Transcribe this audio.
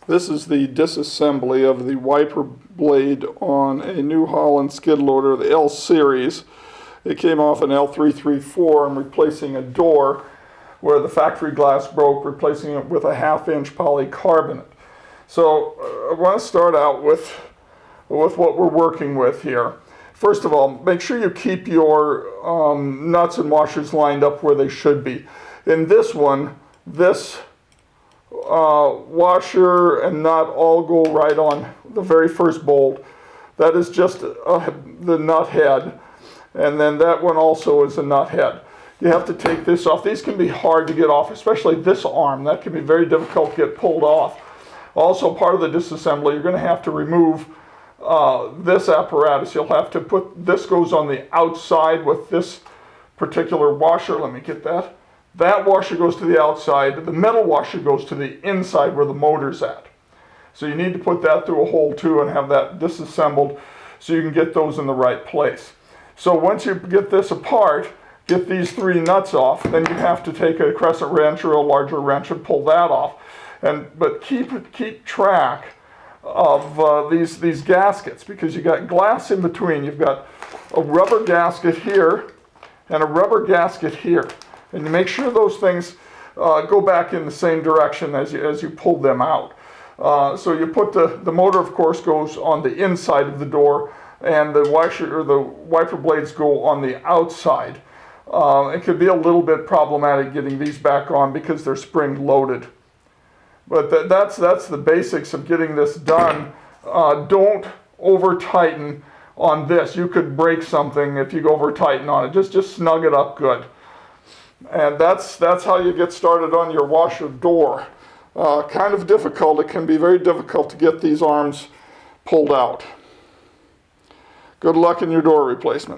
This is the disassembly of the wiper blade on a New Holland skid loader, the L series. It came off an L334. I'm replacing a door where the factory glass broke, replacing it with a 1/2-inch polycarbonate. So I want to start out with what we're working with here. First of all, make sure you keep your nuts and washers lined up where they should be. In this one, this washer and nut all go right on the very first bolt. That is just the nut head, and then that one also is a nut head. You have to take this off. These can be hard to get off, especially this arm. That can be very difficult to get pulled off. Also, part of the disassembly, you're going to have to remove this apparatus. You'll have to put, this goes on the outside with this particular washer. Let me get that. That washer goes to the outside. The metal washer goes to the inside where the motor's at. So you need to put that through a hole too and have that disassembled so you can get those in the right place. So once you get this apart, get these 3 nuts off, then you have to take a crescent wrench or a larger wrench and pull that off. But keep track of these gaskets, because you got glass in between. You've got a rubber gasket here and a rubber gasket here. And you make sure those things go back in the same direction as you pull them out. So you put the motor, of course, goes on the inside of the door, and the washer or the wiper blades go on the outside. It could be a little bit problematic getting these back on because they're spring loaded. But that's the basics of getting this done. Don't over tighten on this. You could break something if you go over tighten on it. Just snug it up good. And that's how you get started on your washer door. Kind of difficult. It can be very difficult to get these arms pulled out. Good luck in your door replacement.